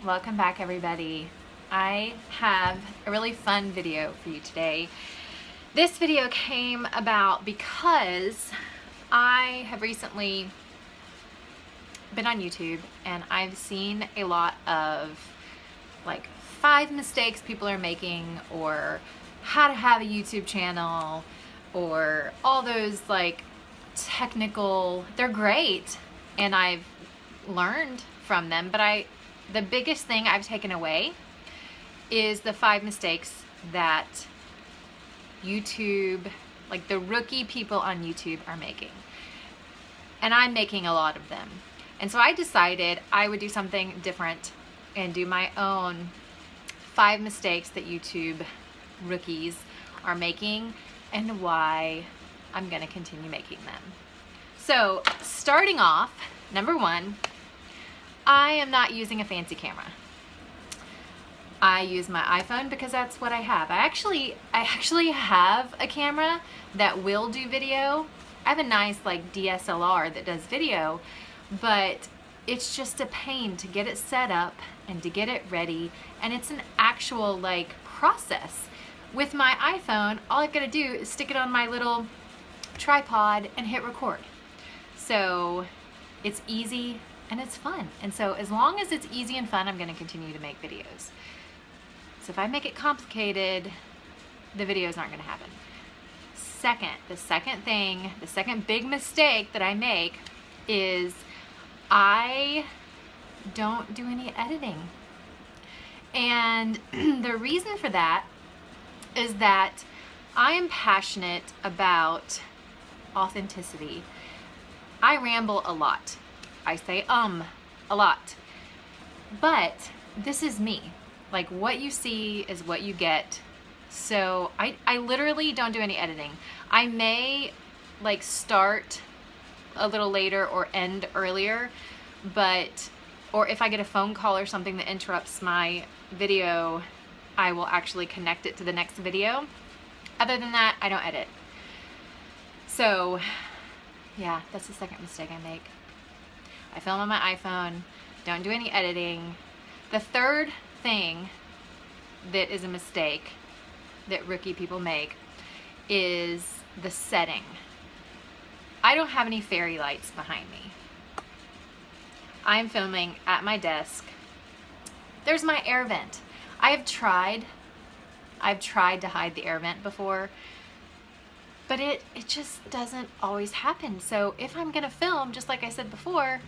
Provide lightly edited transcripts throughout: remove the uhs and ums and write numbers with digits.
Welcome back, everybody. I have a really fun video for you today. This video came about because I have recently been on YouTube and I've seen a lot of like 5 mistakes people are making, or how to have a YouTube channel, or all those like technical, they're great and I've learned from them, but the biggest thing I've taken away is the 5 mistakes that YouTube, like the rookie people on YouTube, are making. And I'm making a lot of them. And so I decided I would do something different and do my own 5 mistakes that YouTube rookies are making and why I'm gonna continue making them. So starting off, number 1, I am not using a fancy camera. I use my iPhone because that's what I have. I actually have a camera that will do video. I have a nice like DSLR that does video, but it's just a pain to get it set up and to get it ready, and it's an actual like process. With my iPhone, all I've got to do is stick it on my little tripod and hit record. So it's easy and it's fun. And so as long as it's easy and fun, I'm going to continue to make videos. So if I make it complicated, the videos aren't going to happen. The second big mistake that I make is I don't do any editing. And the reason for that is that I am passionate about authenticity. I ramble a lot. I say a lot. But this is me. Like, what you see is what you get. So I literally don't do any editing. I may like start a little later or end earlier, or if I get a phone call or something that interrupts my video, I will actually connect it to the next video. Other than that, I don't edit. So yeah, that's the second mistake I make. I film on my iPhone, don't do any editing. The third thing that is a mistake that rookie people make is the setting. I don't have any fairy lights behind me. I'm filming at my desk. There's my air vent. I've tried to hide the air vent before, but it just doesn't always happen. So if I'm gonna film, just like I said before,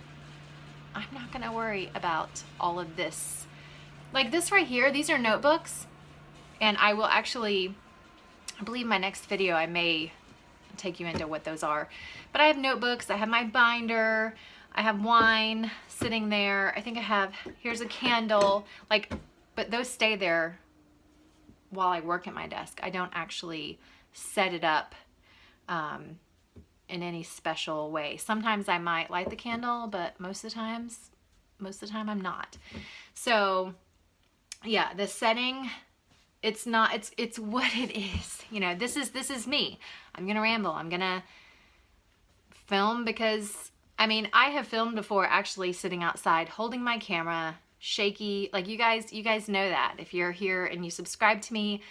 I'm not gonna worry about all of this. Like this right here, these are notebooks, and I will actually, I believe my next video I may take you into what those are. But I have notebooks, I have my binder, I have wine sitting there. I think I have, here's a candle, like, but those stay there while I work at my desk. I don't actually set it up in any special way. Sometimes I might light the candle, but most of the time I'm not. So yeah, the setting, it's what it is. You know, this is me. I'm gonna ramble. I'm gonna film because, I mean, I have filmed before actually sitting outside holding my camera, shaky. Like you guys know that. If you're here and you subscribe to me,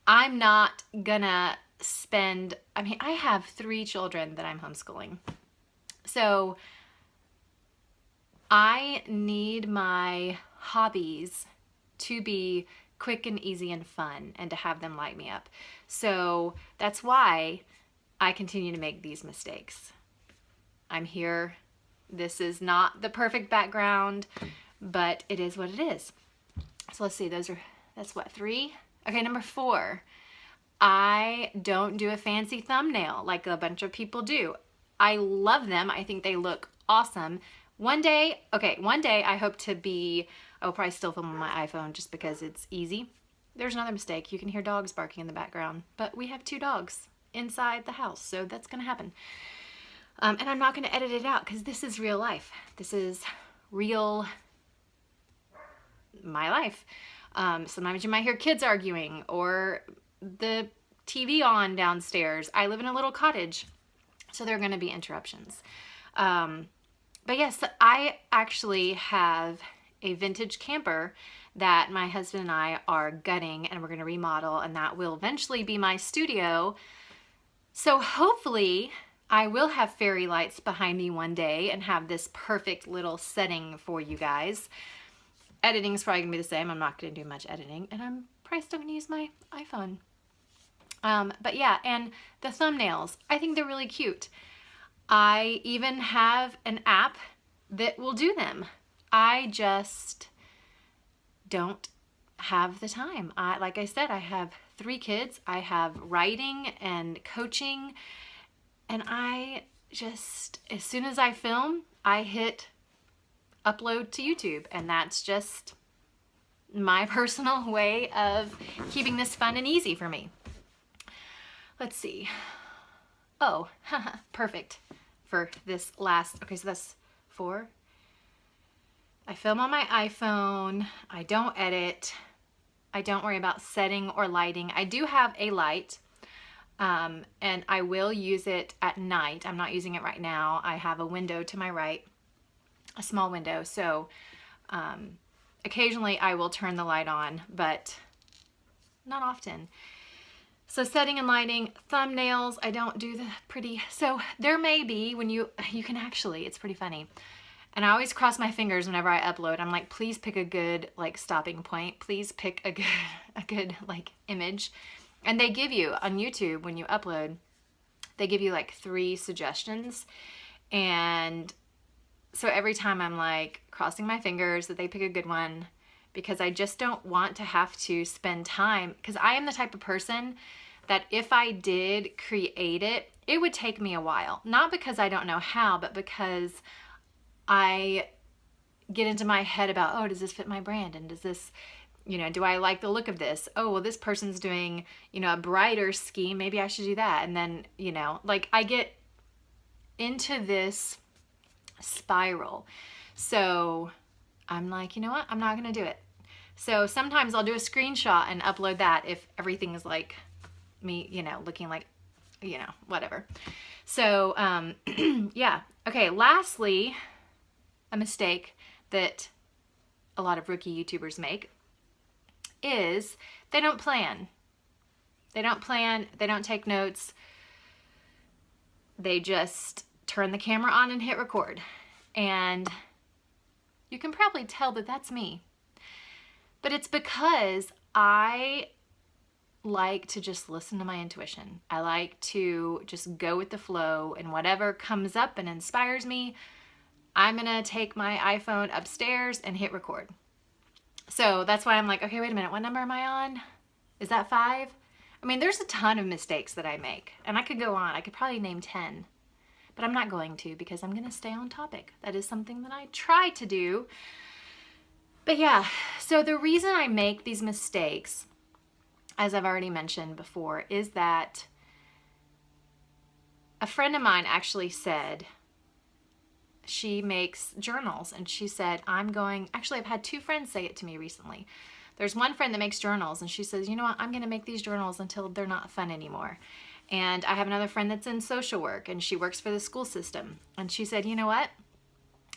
I'm not gonna spend, I mean, I have 3 children that I'm homeschooling. So I need my hobbies to be quick and easy and fun and to have them light me up. So that's why I continue to make these mistakes. I'm here. This is not the perfect background, but it is what it is. So let's see, that's what, 3? Okay, number 4. I don't do a fancy thumbnail like a bunch of people do. I love them. I think they look awesome. One day I hope to be, I will probably still film on my iPhone just because it's easy. There's another mistake. You can hear dogs barking in the background, but we have 2 dogs inside the house, so that's gonna happen. And I'm not gonna edit it out because this is real life. This is real, my life. Sometimes you might hear kids arguing or the TV on downstairs. I live in a little cottage, so there are going to be interruptions. But yes, I actually have a vintage camper that my husband and I are gutting and we're going to remodel, and that will eventually be my studio. So hopefully I will have fairy lights behind me one day and have this perfect little setting for you guys. Editing is probably gonna be the same. I'm not gonna do much editing, and I'm probably still gonna use my iPhone. But yeah, and the thumbnails, I think they're really cute. I even have an app that will do them. I just don't have the time. Like I said, I have 3 kids. I have writing and coaching, and I just, as soon as I film, I hit upload to YouTube, and that's just my personal way of keeping this fun and easy for me. Let's see. Oh, perfect for this last, okay, so that's 4. I film on my iPhone. I don't edit. I don't worry about setting or lighting. I do have a light, and I will use it at night. I'm not using it right now. I have a window to my right, a small window, so occasionally I will turn the light on, but not often. So setting and lighting, thumbnails, I don't do the pretty, so there may be, when you can actually, it's pretty funny, and I always cross my fingers whenever I upload. I'm like, please pick a good like stopping point, please pick a good like image. And they give you on YouTube, when you upload, they give you like 3 suggestions, and so every time I'm like crossing my fingers that they pick a good one, because I just don't want to have to spend time, because I am the type of person that if I did create it, it would take me a while. Not because I don't know how, but because I get into my head about, oh, does this fit my brand? And does this, you know, do I like the look of this? Oh, well, this person's doing, you know, a brighter scheme. Maybe I should do that. And then, you know, like I get into this spiral. So I'm like, you know what? I'm not going to do it. So sometimes I'll do a screenshot and upload that if everything is like me, you know, looking like, you know, whatever. So, yeah. Okay. Lastly, a mistake that a lot of rookie YouTubers make is they don't plan. They don't plan. They don't take notes. They just turn the camera on and hit record. And you can probably tell that that's me. But it's because I like to just listen to my intuition. I like to just go with the flow, and whatever comes up and inspires me, I'm gonna take my iPhone upstairs and hit record. So that's why I'm like, okay, wait a minute, what number am I on? Is that 5? I mean, there's a ton of mistakes that I make, and I could go on. I could probably name 10. But I'm not going to, because I'm going to stay on topic. That is something that I try to do. But yeah, so the reason I make these mistakes, as I've already mentioned before, is that a friend of mine actually said, she makes journals, and she said, actually I've had 2 friends say it to me recently. There's one friend that makes journals, and she says, you know what, I'm going to make these journals until they're not fun anymore. And I have another friend that's in social work, and she works for the school system. And she said, you know what?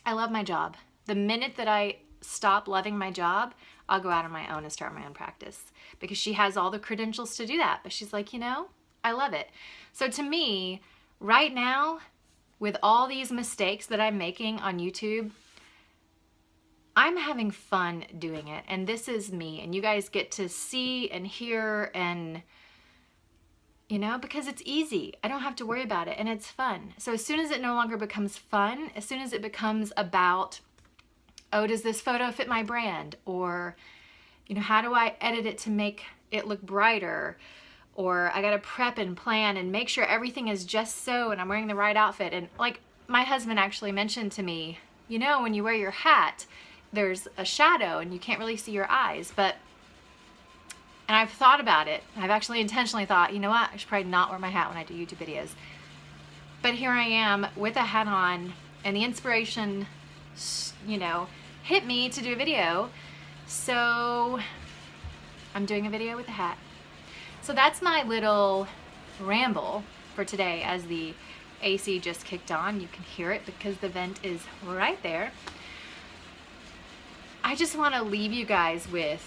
I love my job. The minute that I stop loving my job, I'll go out on my own and start my own practice. Because she has all the credentials to do that. But she's like, you know, I love it. So to me, right now, with all these mistakes that I'm making on YouTube, I'm having fun doing it. And this is me. And you guys get to see and hear and, you know, because it's easy. I don't have to worry about it, and it's fun. So as soon as it no longer becomes fun, as soon as it becomes about, oh, does this photo fit my brand? Or, you know, how do I edit it to make it look brighter? Or I got to prep and plan and make sure everything is just so, and I'm wearing the right outfit. And like my husband actually mentioned to me, you know, when you wear your hat, there's a shadow and you can't really see your eyes. And I've thought about it. I've actually intentionally thought, you know what, I should probably not wear my hat when I do YouTube videos. But here I am with a hat on, and the inspiration, you know, hit me to do a video. So I'm doing a video with a hat. So that's my little ramble for today. As the AC just kicked on, you can hear it because the vent is right there. I just want to leave you guys with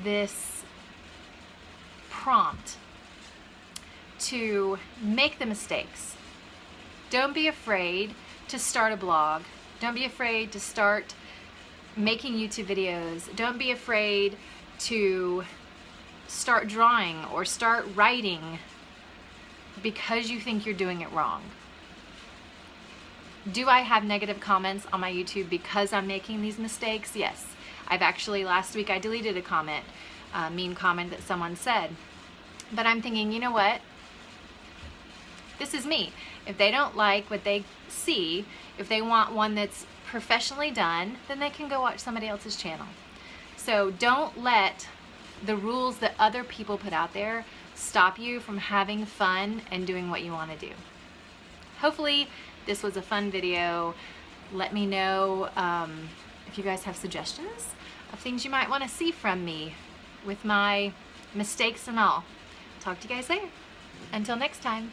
this prompt to make the mistakes. Don't be afraid to start a blog. Don't be afraid to start making YouTube videos. Don't be afraid to start drawing or start writing because you think you're doing it wrong. Do I have negative comments on my YouTube because I'm making these mistakes? Yes. I've actually, last week I deleted a comment, a mean comment that someone said. But I'm thinking, you know what? This is me. If they don't like what they see, if they want one that's professionally done, then they can go watch somebody else's channel. So don't let the rules that other people put out there stop you from having fun and doing what you want to do. Hopefully this was a fun video. Let me know if you guys have suggestions of things you might want to see from me with my mistakes and all. Talk to you guys later. Until next time.